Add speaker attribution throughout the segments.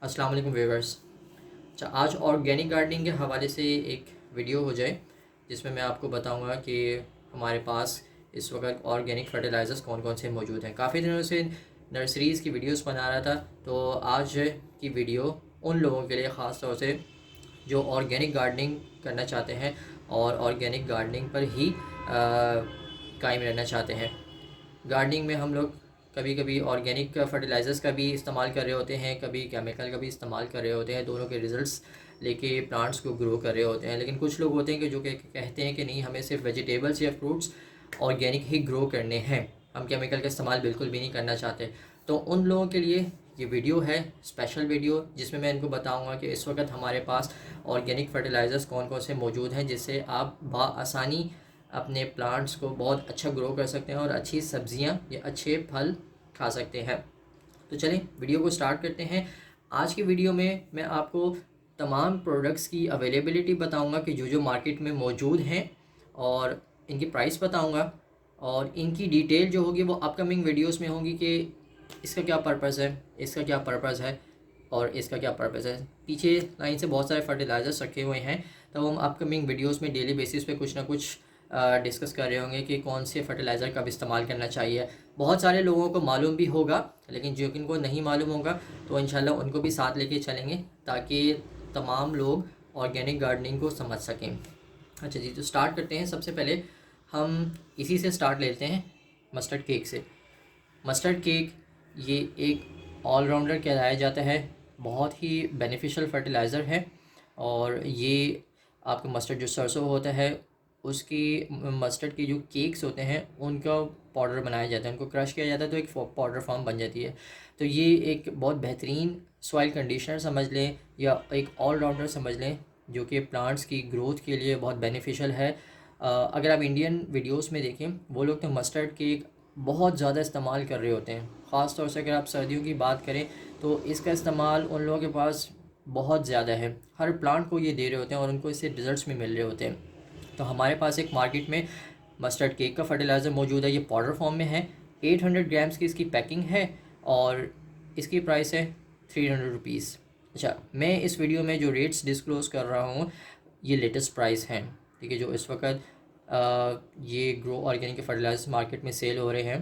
Speaker 1: अस्सलाम वालेकुम व्यूअर्स। अच्छा, आज ऑर्गेनिक गार्डनिंग के हवाले से एक वीडियो हो जाए जिसमें मैं आपको बताऊंगा कि हमारे पास इस वक्त ऑर्गेनिक फर्टिलाइज़र्स कौन कौन से मौजूद हैं। काफ़ी दिनों से नर्सरीज़ की वीडियोस बना रहा था, तो आज की वीडियो उन लोगों के लिए ख़ास तौर से जो ऑर्गेनिक गार्डनिंग करना चाहते हैं और ऑर्गेनिक गार्डनिंग पर ही कायम रहना चाहते हैं। गार्डनिंग में हम लोग कभी कभी ऑर्गेनिक फर्टिलाइज़र्स का भी इस्तेमाल कर रहे होते हैं, कभी केमिकल का भी इस्तेमाल कर रहे होते हैं, दोनों के रिजल्ट्स लेके प्लांट्स को ग्रो कर रहे होते हैं। लेकिन कुछ लोग होते हैं कि जो कहते हैं कि नहीं, हमें सिर्फ वेजिटेबल्स या फ्रूट्स ऑर्गेनिक ही ग्रो करने हैं, हम केमिकल का इस्तेमाल बिल्कुल भी नहीं करना चाहते। तो उन लोगों के लिए ये वीडियो है, स्पेशल वीडियो, जिसमें मैं इनको बताऊंगा कि इस वक्त हमारे पास ऑर्गेनिक फर्टिलाइज़र्स कौन कौन से मौजूद हैं जिससे आप बआसानी अपने प्लांट्स को बहुत अच्छा ग्रो कर सकते हैं और अच्छी सब्जियां या अच्छे फल खा सकते हैं। तो चलें वीडियो को स्टार्ट करते हैं। आज की वीडियो में मैं आपको तमाम प्रोडक्ट्स की अवेलेबिलिटी बताऊंगा कि जो जो मार्केट में मौजूद हैं, और इनकी प्राइस बताऊंगा, और इनकी डिटेल जो होगी वो अपकमिंग वीडियोस में होगी कि इसका क्या पर्पज़ है, इसका क्या पर्पज़ है और इसका क्या पर्पज़ है। पीछे लाइन से बहुत सारे फर्टिलाइज़र्स रखे हुए हैं, तो हम अपकमिंग वीडियोस में डेली बेसिस पे कुछ ना कुछ डिस्कस कर रहे होंगे कि कौन से फर्टिलाइज़र कब इस्तेमाल करना चाहिए। बहुत सारे लोगों को मालूम भी होगा, लेकिन जो किनको नहीं मालूम होगा तो इंशाल्लाह उनको भी साथ लेके चलेंगे ताकि तमाम लोग ऑर्गेनिक गार्डनिंग को समझ सकें। अच्छा जी, तो स्टार्ट करते हैं। सबसे पहले हम इसी से स्टार्ट लेते हैं, मस्टर्ड केक से। मस्टर्ड केक ये एक ऑलराउंडर कहलाया जाता है, बहुत ही बेनिफिशियल फर्टिलाइज़र है। और ये आपका मस्टर्ड जो सरसों होता है उसकी मस्टर्ड के जो केक्स होते हैं उनका पाउडर बनाया जाता है, उनको क्रश किया जाता है तो एक पाउडर फॉर्म बन जाती है। तो ये एक बहुत बेहतरीन सॉइल कंडीशनर समझ लें या एक ऑलराउंडर समझ लें जो कि प्लांट्स की ग्रोथ के लिए बहुत बेनिफिशियल है। अगर आप इंडियन वीडियोस में देखें, वो लोग तो मस्टर्ड केक बहुत ज़्यादा इस्तेमाल कर रहे होते हैं। ख़ास तौर से अगर आप सर्दियों की बात करें तो इसका इस्तेमाल उन लोगों के पास बहुत ज़्यादा है, हर प्लांट को ये दे रहे होते हैं और उनको इससे रिजल्ट्स भी मिल रहे होते हैं। तो हमारे पास एक मार्केट में मस्टर्ड केक का फर्टिलाइज़र मौजूद है, ये पाउडर फॉर्म में है। 800 ग्राम्स की इसकी पैकिंग है और इसकी प्राइस है 300 रुपीज़। अच्छा, मैं इस वीडियो में जो रेट्स डिस्क्लोज़ कर रहा हूँ ये लेटेस्ट प्राइस हैं, ठीक है, जो इस वक्त ये ग्रो ऑर्गेनिक के फर्टिलाइजर मार्केट में सेल हो रहे हैं।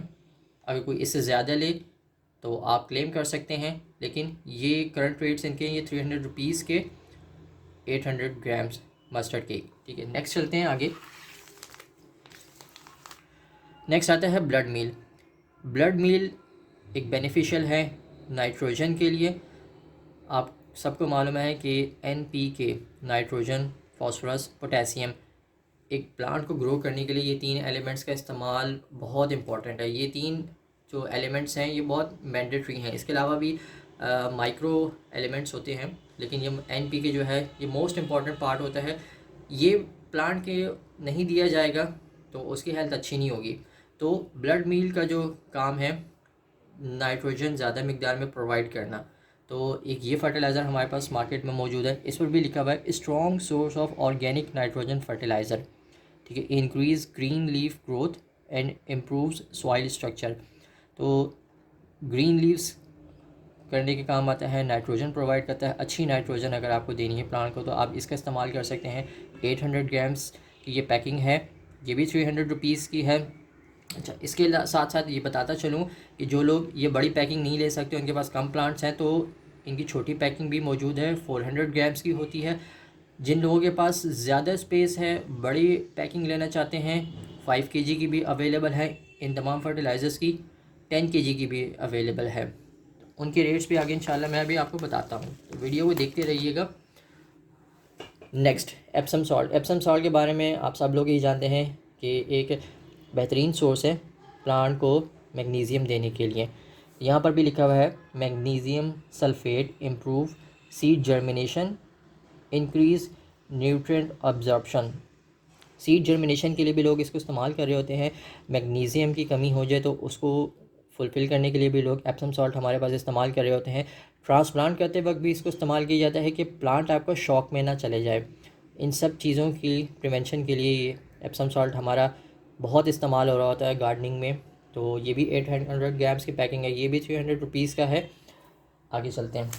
Speaker 1: अगर कोई इससे ज़्यादा ले तो आप क्लेम कर सकते हैं, लेकिन ये करंट रेट्स इनके ये 300 रुपीज़ के 800 ग्राम्स मस्टर्ड केक। ठीक है, नेक्स्ट चलते हैं आगे। नेक्स्ट आता है ब्लड मील। ब्लड मील एक बेनिफिशियल है नाइट्रोजन के लिए। आप सबको मालूम है कि NPK, नाइट्रोजन, फास्फोरस, पोटेशियम, एक प्लांट को ग्रो करने के लिए ये तीन एलिमेंट्स का इस्तेमाल बहुत इंपॉर्टेंट है। ये तीन जो एलिमेंट्स हैं ये बहुत मैंडेटरी हैं। इसके अलावा भी माइक्रो एलिमेंट्स होते हैं, लेकिन ये NPK जो है ये मोस्ट इम्पॉर्टेंट पार्ट होता है। ये प्लांट के नहीं दिया जाएगा तो उसकी हेल्थ अच्छी नहीं होगी। तो ब्लड मील का जो काम है नाइट्रोजन ज़्यादा मिकदार में प्रोवाइड करना। तो एक ये फर्टिलाइज़र हमारे पास मार्केट में मौजूद है, इस पर भी लिखा हुआ है strong source of organic nitrogen fertiliser. ठीक है, increase green leaf growth and improves soil structure. तो ग्रीन लीव्स करने के काम आता है, नाइट्रोजन प्रोवाइड करता है। अच्छी नाइट्रोजन अगर आपको देनी है प्लांट को तो आप इसका इस्तेमाल कर सकते हैं। 800 ग्राम्स की ये पैकिंग है, ये भी 300 रुपीज़ की है। अच्छा, इसके साथ साथ ये बताता चलूँ कि जो लोग ये बड़ी पैकिंग नहीं ले सकते, उनके पास कम प्लांट्स हैं, तो इनकी छोटी पैकिंग भी मौजूद है, 400 ग्राम्स की होती है। जिन लोगों के पास ज़्यादा स्पेस है, बड़ी पैकिंग लेना चाहते हैं, 5 kg की भी अवेलेबल है इन तमाम फर्टिलाइज़र्स की, 10 kg की भी अवेलेबल है। उनके रेट्स भी आगे इंशाल्लाह मैं अभी आपको बताता हूँ, तो वीडियो को देखते रहिएगा। Next, Epsom salt. Epsom salt के बारे में आप सब लोग ही जानते हैं कि एक बेहतरीन सोर्स है प्लांट को मैग्नीशियम देने के लिए। यहाँ पर भी लिखा हुआ है magnesium sulphate improve seed germination, increase nutrient absorption. Seed germination के लिए भी लोग इसको इस्तेमाल कर रहे होते हैं। मैग्नीशियम की कमी हो जाए तो उसको फुलफ़िल करने के लिए भी लोग एप्सम सॉल्ट हमारे पास इस्तेमाल कर रहे होते हैं। ट्रांसप्लांट करते वक्त भी इसको इस्तेमाल किया जाता है कि प्लांट आपका शॉक में ना चले जाए। इन सब चीज़ों की प्रिवेंशन के लिए ये एप्सम सॉल्ट हमारा बहुत इस्तेमाल हो रहा होता है गार्डनिंग में। तो ये भी 800 ग्राम्स की पैकिंग है, ये भी 300 रुपीज़ का है। आगे चलते हैं।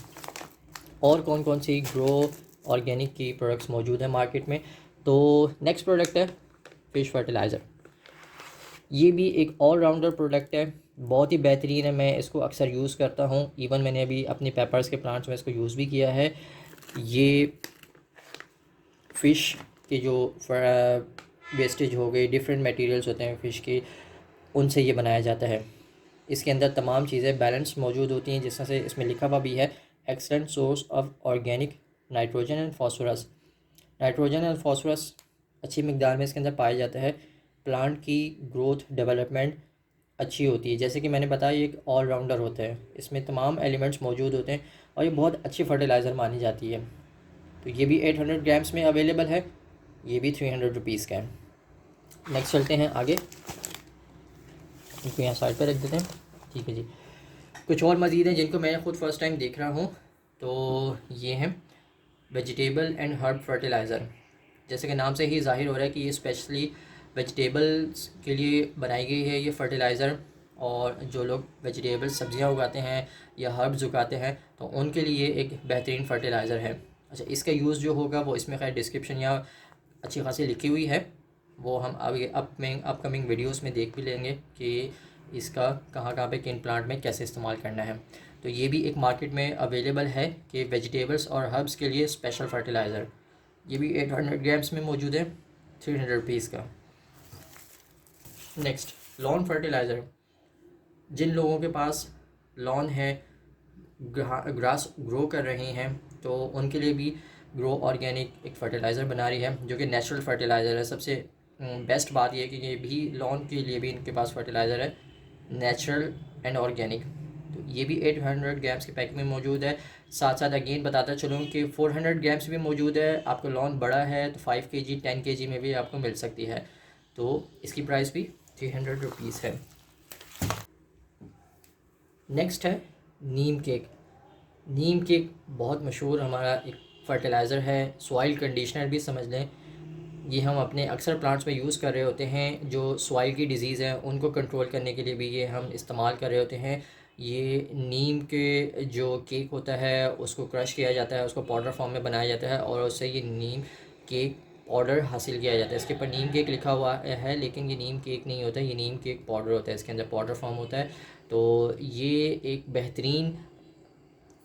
Speaker 1: और कौन कौन सी ग्रो ऑर्गेनिक की प्रोडक्ट्स मौजूद हैं मार्केट में। तो नेक्स्ट प्रोडक्ट है फ़िश फर्टिलाइज़र। ये भी एक ऑलराउंडर प्रोडक्ट है, बहुत ही बेहतरीन है। मैं इसको अक्सर यूज़ करता हूँ, इवन मैंने अभी अपने पेपर्स के प्लांट्स में इसको यूज़ भी किया है। ये फ़िश के जो वेस्टेज हो गई, डिफरेंट मटेरियल्स होते हैं फ़िश के, उनसे ये बनाया जाता है। इसके अंदर तमाम चीज़ें बैलेंस मौजूद होती हैं, जिस तरह से इसमें लिखा हुआ भी है excellent source of organic nitrogen and phosphorus. Nitrogen और फॉस्फोरस अच्छी मिकदार में इसके अंदर पाया जाता है। प्लांट की ग्रोथ डेवलपमेंट अच्छी होती है। जैसे कि मैंने बताया, ये एक ऑलराउंडर होता है, इसमें तमाम एलिमेंट्स मौजूद होते हैं और ये बहुत अच्छी फर्टिलाइज़र मानी जाती है। तो ये भी 800 ग्राम्स में अवेलेबल है, ये भी 300 रुपीज़ का है। नेक्स्ट चलते हैं आगे, इनको यहाँ साइड पर रख देते हैं। ठीक है जी, कुछ और मज़ीद हैं जिनको मैं ख़ुद फ़र्स्ट टाइम देख रहा हूँ। तो ये हैं वेजिटेबल एंड हर्ब फर्टिलाइज़र। जैसे कि नाम से ही ज़ाहिर हो रहा है कि ये स्पेशली वेजिटेबल्स के लिए बनाई गई है ये फ़र्टिलाइज़र। और जो लोग वेजिटेबल सब्ज़ियाँ उगाते हैं या हर्ब्स उगाते हैं तो उनके लिए एक बेहतरीन फ़र्टिलाइज़र है। अच्छा, इसका यूज़ जो होगा वो इसमें खैर डिस्क्रिप्शन या अच्छी खासी लिखी हुई है, वो हम आगे अपकमिंग वीडियोस में देख भी लेंगे कि इसका कहाँ कहाँ पे किन प्लांट में कैसे इस्तेमाल करना है। तो ये भी एक मार्केट में अवेलेबल है कि वेजिटेबल्स और हर्ब्स के लिए स्पेशल फ़र्टिलाइज़र। ये भी 800 ग्राम्स में मौजूद है, 300 रुपीज़ का। Next, lawn fertiliser. जिन लोगों के पास लॉन है, ग्रास ग्रो कर रही हैं, तो उनके लिए भी ग्रो ऑर्गेनिक एक फ़र्टिलाइज़र बना रही है जो कि नेचुरल फर्टिलाइज़र है। सबसे बेस्ट बात यह है कि ये भी लॉन के लिए भी इनके पास फर्टिलाइज़र है, नेचुरल एंड ऑर्गेनिक। तो ये भी 800 ग्राम्स के पैक में मौजूद है। साथ साथ अगेन बताता चलूँ कि 400 ग्राम्स भी मौजूद है। आपका लॉन बड़ा है तो 5 kg 10 kg में भी आपको मिल सकती है। तो इसकी प्राइस भी 300 रुपीज़ है। नेक्स्ट है नीम केक। नीम केक बहुत मशहूर हमारा एक फ़र्टिलाइज़र है, सॉइल कंडीशनर भी समझ लें। ये हम अपने अक्सर प्लांट्स में यूज़ कर रहे होते हैं। जो सॉइल की डिज़ीज़ हैं उनको कंट्रोल करने के लिए भी ये हम इस्तेमाल कर रहे होते हैं। ये नीम के जो केक होता है उसको क्रश किया जाता है, उसको पाउडर फॉर्म में बनाया जाता है और उससे ये नीम केक पाउडर हासिल किया जाता है। इसके ऊपर नीम केक लिखा हुआ है, लेकिन ये नीम केक नहीं होता, ये नीम केक पाउडर होता है, इसके अंदर पाउडर फॉर्म होता है। तो ये एक बेहतरीन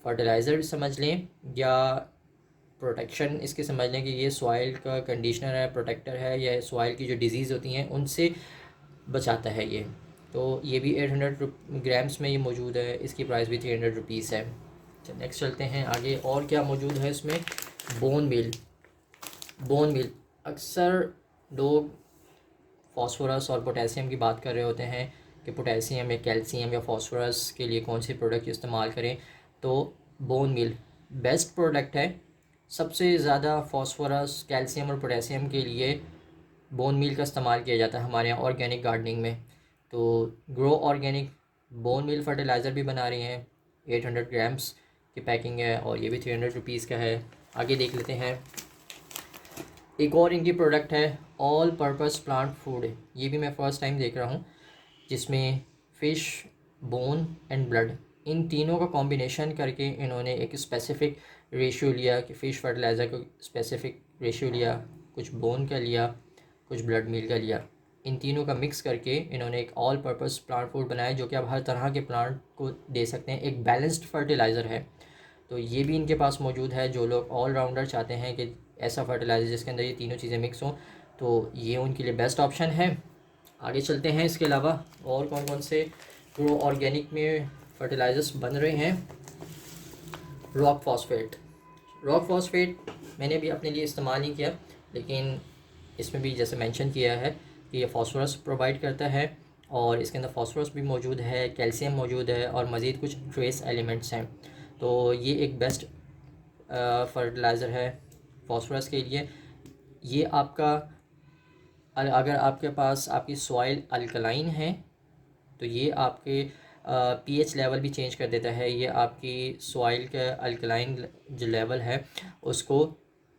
Speaker 1: फर्टिलाइज़र समझ लें या प्रोटेक्शन इसके समझ लें कि ये सॉइल का कंडीशनर है, प्रोटेक्टर है, या सॉइल की जो डिज़ीज़ होती हैं उनसे बचाता है ये। तो ये भी 800 ग्राम्स में ये मौजूद है, इसकी प्राइस भी 300 रुपीज़ है। अच्छा, नेक्स्ट चलते हैं आगे, और क्या मौजूद है इसमें। Bone meal. बोन मील, अक्सर लोग फास्फोरस और पोटेशियम की बात कर रहे होते हैं कि पोटेशियम या कैल्शियम या फास्फोरस के लिए कौन सी प्रोडक्ट इस्तेमाल करें। तो बोन मील बेस्ट प्रोडक्ट है। सबसे ज़्यादा फास्फोरस, कैल्शियम और पोटेशियम के लिए बोन मील का इस्तेमाल किया जाता है हमारे यहाँ ऑर्गेनिक गार्डनिंग में। तो grow organic bone meal fertiliser भी बना रही हैं, 800 ग्राम्स की पैकिंग है और ये भी 300 रुपीज़ का है। आगे देख लेते हैं, एक और इनकी प्रोडक्ट है ऑल पर्पस प्लांट फूड। ये भी मैं फ़र्स्ट टाइम देख रहा हूँ, जिसमें फ़िश, बोन एंड ब्लड, इन तीनों का कॉम्बिनेशन करके इन्होंने एक स्पेसिफ़िक रेशियो लिया कि फ़िश फर्टिलाइज़र को स्पेसिफ़िक रेशियो लिया, कुछ बोन का लिया, कुछ ब्लड मील का लिया। इन तीनों का मिक्स करके इन्होंने एक ऑल पर्पस प्लांट फूड बनाया जो कि आप हर तरह के प्लांट को दे सकते हैं। एक बैलेंस्ड फर्टिलाइज़र है। तो ये भी इनके पास मौजूद है। जो लोग ऑलराउंडर चाहते हैं कि ऐसा फर्टिलाइज़र जिसके अंदर ये तीनों चीज़ें मिक्स हों, तो ये उनके लिए बेस्ट ऑप्शन है। आगे चलते हैं, इसके अलावा और कौन कौन से ग्रो ऑर्गेनिक में फर्टिलाइज़र्स बन रहे हैं। Rock phosphate. रॉक फॉस्फेट मैंने भी अपने लिए इस्तेमाल नहीं किया, लेकिन इसमें भी जैसे मेंशन किया है कि ये फास्फोरस प्रोवाइड करता है और इसके अंदर फास्फोरस भी मौजूद है, कैल्शियम मौजूद है और मज़ीद कुछ ट्रेस एलिमेंट्स हैं। तो ये एक बेस्ट फर्टिलाइज़र है फास्फोरस के लिए। ये आपका अगर आपके पास आपकी सॉइल अल्कलाइन है तो ये आपके पीएच लेवल भी चेंज कर देता है। ये आपकी सॉइल का अल्कलाइन जो लेवल है उसको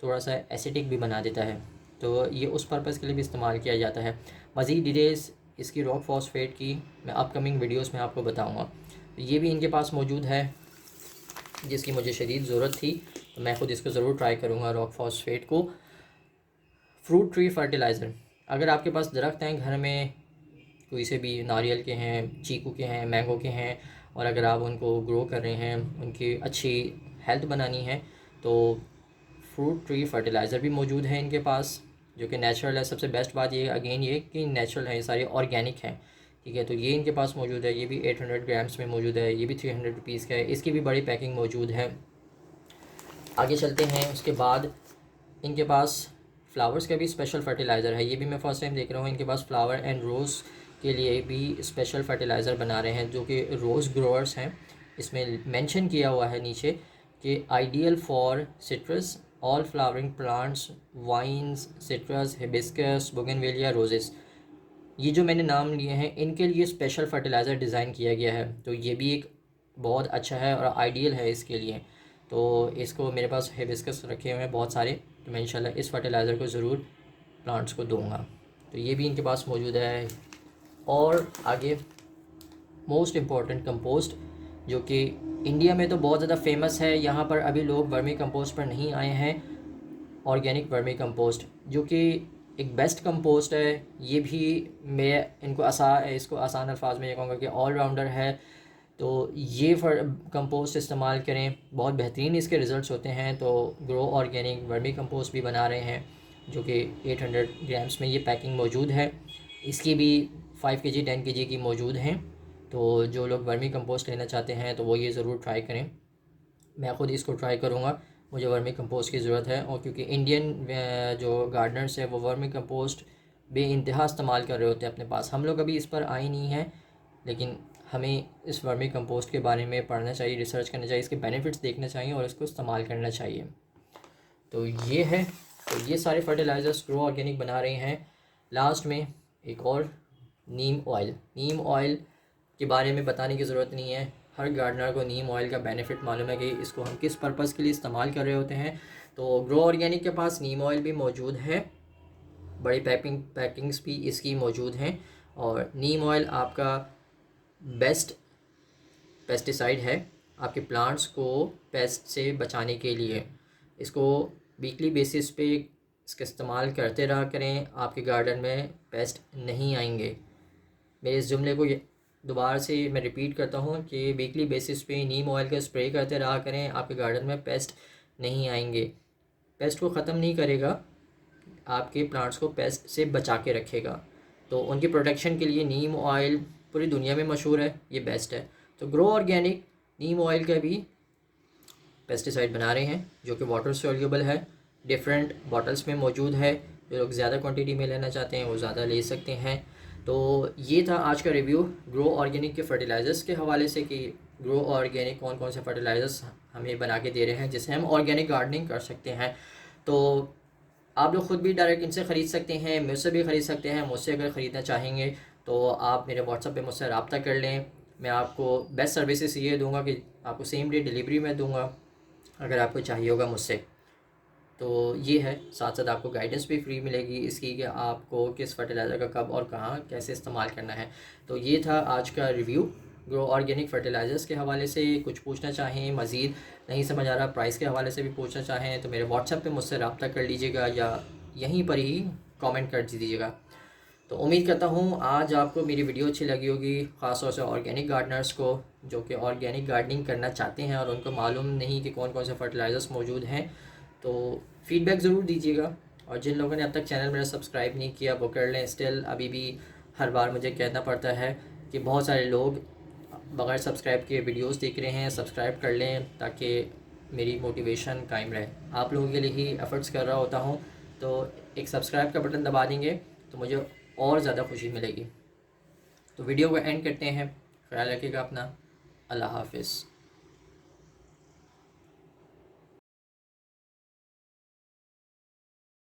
Speaker 1: थोड़ा सा एसिडिक भी बना देता है। तो ये उस पर्पज़ के लिए भी इस्तेमाल किया जाता है। मज़ीद डिटेल्स इसकी रॉक फॉस्फेट की मैं अपकमिंग वीडियोस में आपको बताऊंगा। तो ये भी इनके पास मौजूद है। जिसकी मुझे शदीद ज़रूरत थी, तो मैं ख़ुद इसको ज़रूर ट्राई करूँगा रॉक फॉस्फेट को। फ्रूट ट्री फर्टिलाइज़र, अगर आपके पास दरख्त हैं घर में, कोई से भी नारियल के हैं, चीकू के हैं, मैंगो के हैं, और अगर आप उनको ग्रो कर रहे हैं, उनकी अच्छी हेल्थ बनानी है, तो फ्रूट ट्री फर्टिलाइज़र भी मौजूद है इनके पास, जो कि नेचुरल है। सबसे बेस्ट बात ये अगेन ये कि नेचुरल है, ये सारे ऑर्गेनिक हैं, ठीक है। तो ये इनके पास मौजूद है, ये भी 800 ग्राम्स में मौजूद है, ये भी 300 रुपीज़ का है, इसकी भी बड़ी पैकिंग मौजूद है। आगे चलते हैं, उसके बाद इनके पास फ्लावर्स का भी स्पेशल फर्टिलाइज़र है, ये भी मैं फ़र्स्ट टाइम देख रहा हूँ। इनके पास फ्लावर एंड रोज़ के लिए भी स्पेशल फर्टिलाइज़र बना रहे हैं, जो कि रोज़ ग्रोअर्स हैं। इसमें मेंशन किया हुआ है नीचे कि ideal for citrus, all flowering plants, vines, citrus, hibiscus, bougainvillea, roses. ये जो मैंने नाम लिए हैं, इनके लिए स्पेशल फर्टिलाइज़र डिज़ाइन किया गया है, तो ये भी एक बहुत अच्छा है और आइडियल है इसके लिए। तो इसको मेरे पास हिबिस्कस रखे हुए हैं बहुत सारे, तो मैं इंशाल्लाह इस फर्टिलाइज़र को ज़रूर प्लांट्स को दूंगा। तो ये भी इनके पास मौजूद है। और आगे मोस्ट इम्पॉर्टेंट कंपोस्ट, जो कि इंडिया में तो बहुत ज़्यादा फेमस है, यहाँ पर अभी लोग वर्मी कंपोस्ट पर नहीं आए हैं। ऑर्गेनिक वर्मी कंपोस्ट, जो कि एक बेस्ट कंपोस्ट है, ये भी मैं इसको आसान अल्फाज में ये कहूँगा कि ऑलराउंडर है। तो ये कंपोस्ट इस्तेमाल करें, बहुत बेहतरीन इसके रिज़ल्ट्स होते हैं। तो ग्रो ऑर्गेनिक वर्मी कंपोस्ट भी बना रहे हैं, जो कि 800 ग्राम्स में ये पैकिंग मौजूद है। इसकी भी 5 kg 10 kg की मौजूद हैं। तो जो लोग वर्मी कंपोस्ट लेना चाहते हैं तो वो ये ज़रूर ट्राई करें। मैं ख़ुद इसको ट्राई करूँगा, मुझे वर्मी कंपोस्ट की ज़रूरत है। और क्योंकि इंडियन जो गार्डनर्स हैं वो वर्मी कंपोस्ट बेइंतहा इस्तेमाल कर रहे होते हैं अपने पास, हम लोग अभी इस पर आए नहीं हैं, लेकिन हमें इस वर्मी कंपोस्ट के बारे में पढ़ना चाहिए, रिसर्च करना चाहिए, इसके बेनिफिट्स देखना चाहिए और इसको इस्तेमाल करना चाहिए। तो ये है, तो ये सारे फर्टिलाइज़र्स ग्रो ऑर्गेनिक बना रहे हैं। लास्ट में एक और नीम ऑयल के बारे में बताने की ज़रूरत नहीं है, हर गार्डनर को नीम ऑयल का बेनिफिट मालूम है कि इसको हम किस पर्पज़ के लिए इस्तेमाल कर रहे होते हैं। तो ग्रो ऑर्गेनिक के पास नीम ऑयल भी मौजूद है, बड़ी पैकिंग्स भी इसकी मौजूद हैं। और नीम ऑयल आपका बेस्ट पेस्टिसाइड है आपके प्लांट्स को पेस्ट से बचाने के लिए। इसको वीकली बेसिस पे इसका इस्तेमाल करते रहा करें, आपके गार्डन में पेस्ट नहीं आएंगे। मेरे इस जुमले को दोबारा से मैं रिपीट करता हूँ कि वीकली बेसिस पे नीम ऑयल का स्प्रे करते रहा करें, आपके गार्डन में पेस्ट नहीं आएंगे। पेस्ट को ख़त्म नहीं करेगा, आपके प्लांट्स को पेस्ट से बचा के रखेगा। तो उनकी प्रोटेक्शन के लिए नीम ऑयल पूरी दुनिया में मशहूर है, ये बेस्ट है। तो ग्रो ऑर्गेनिक नीम ऑयल का भी पेस्टिसाइड बना रहे हैं, जो कि वाटर सोल्यूबल है, डिफरेंट बॉटल्स में मौजूद है। जो लोग ज़्यादा क्वांटिटी में लेना चाहते हैं वो ज़्यादा ले सकते हैं। तो ये था आज का रिव्यू ग्रो ऑर्गेनिक के फर्टिलाइज़र्स के हवाले से, कि ग्रो ऑर्गेनिक कौन कौन से फर्टिलाइज़र्स हमें बना के दे रहे हैं जिससे हम ऑर्गेनिक गार्डनिंग कर सकते हैं। तो आप लोग ख़ुद भी डायरेक्ट इनसे ख़रीद सकते हैं, मुझसे भी ख़रीद सकते हैं। मुझसे अगर ख़रीदना चाहेंगे तो आप मेरे व्हाट्सएप पे मुझसे रब्ता कर लें। मैं आपको बेस्ट सर्विसेज ये दूंगा कि आपको सेम डे डिलीवरी में दूंगा अगर आपको चाहिए होगा मुझसे। तो ये है, साथ साथ आपको गाइडेंस भी फ्री मिलेगी इसकी कि आपको किस फर्टिलाइज़र का कब और कहाँ कैसे इस्तेमाल करना है। तो ये था आज का रिव्यू ग्रो ऑर्गेनिक फर्टिलाइज़र्स के हवाले से। कुछ पूछना चाहें, मज़ीद नहीं समझ आ रहा, प्राइस के हवाले से भी पूछना चाहें, तो मेरे व्हाट्सएप पे मुझसे रब्ता कर लीजिएगा या यहीं पर ही कमेंट कर दीजिएगा। तो उम्मीद करता हूँ आज आपको मेरी वीडियो अच्छी लगी होगी, ख़ास तौर से ऑर्गेनिक गार्डनर्स को जो कि ऑर्गेनिक गार्डनिंग करना चाहते हैं और उनको मालूम नहीं कि कौन कौन से फर्टिलाइज़र्स मौजूद हैं। तो फ़ीडबैक ज़रूर दीजिएगा। और जिन लोगों ने अब तक चैनल मेरा सब्सक्राइब नहीं किया वो कर लें। स्टिल अभी भी हर बार मुझे कहना पड़ता है कि बहुत सारे लोग बग़ैर सब्सक्राइब किए वीडियोस देख रहे हैं। सब्सक्राइब कर लें ताकि मेरी मोटिवेशन कायम रहे। आप लोगों के लिए ही एफ़र्ट्स कर रहा होता हूँ, तो एक सब्सक्राइब का बटन दबा देंगे तो मुझे और ज़्यादा खुशी मिलेगी। तो वीडियो को एंड करते हैं। ख्याल रखिएगा अपना। अल्लाह हाफ़िज़।